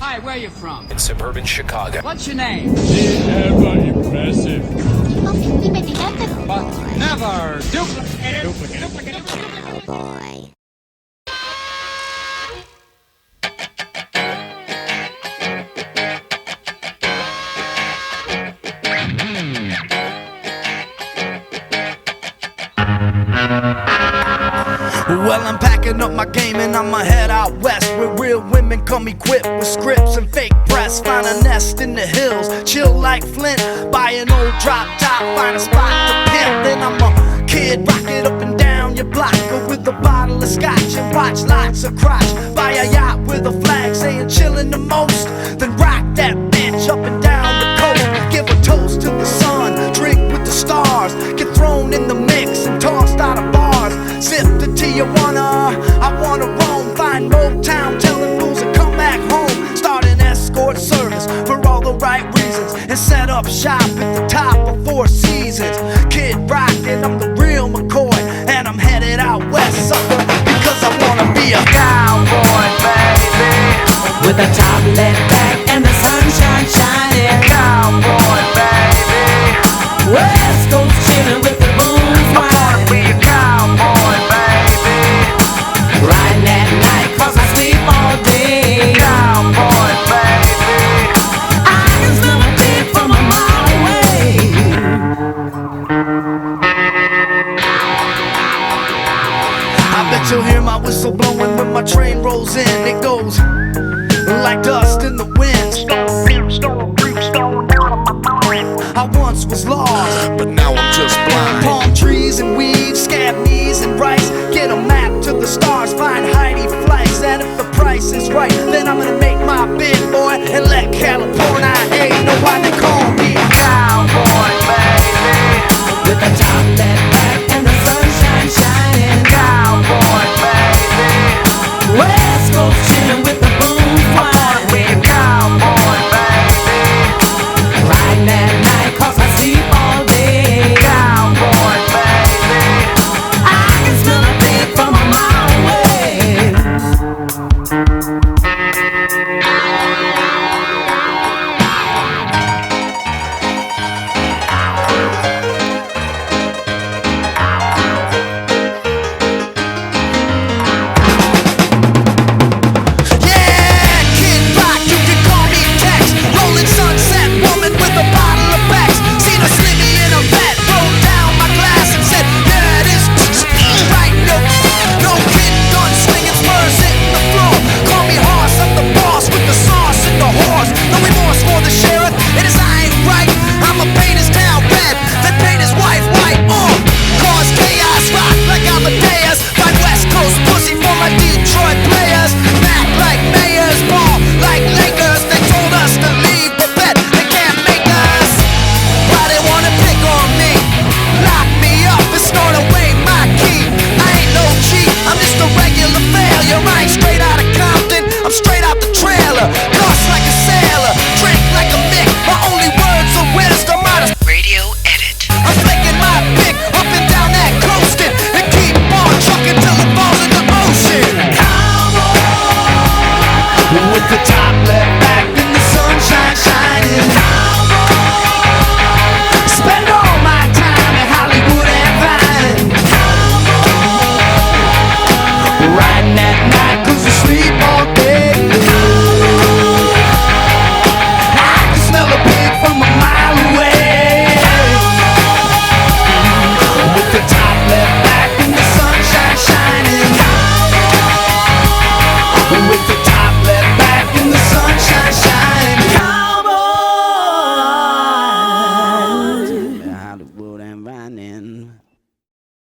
Hi, where are you from? In suburban Chicago. What's your name? The ever impressive. But never duplicate. Cowboy. Well, I'm packing up my game and I'ma head out west, where real women come equipped with scripts and fake breasts. Find a nest in the hills, chill like Flint. Buy an old drop top, find a spot to pimp. Then I'm a kid, rock it up and down your block, go with a bottle of scotch and watch lots of crotch. Buy a yacht with a flag saying chillin' the most, then rock that bitch up and down the coast. Give a toast to the sun, drink with the stars, get thrown in the mix and tossed out of bars. Sip to Tijuana, I wanna roam, find Motown, telling fools to come back home. Start an escort service for all the right reasons, and set up shop at the top of Four Seasons. Kid rockin', I'm the real McCoy, and I'm headed out west, sucker, because I wanna be a cowboy, baby. With a top left back and the sunshine shining. Cowboy, baby. West Coast chillin' with the blues I wanna be a cowboy, baby. riding at night 'cause I sleep all day. Cowboy, baby. I can smell a beat from a mile away. I bet you'll hear my whistle blowing when my train rolls in. It goes like dust in the wind. I once was lost, But now I'm just blind. palm trees and weeds, scab knees and rice. Get a map to the stars, find Heidi flights. And if the price is right, then I'm gonna make my bid, boy, and let California know why they call me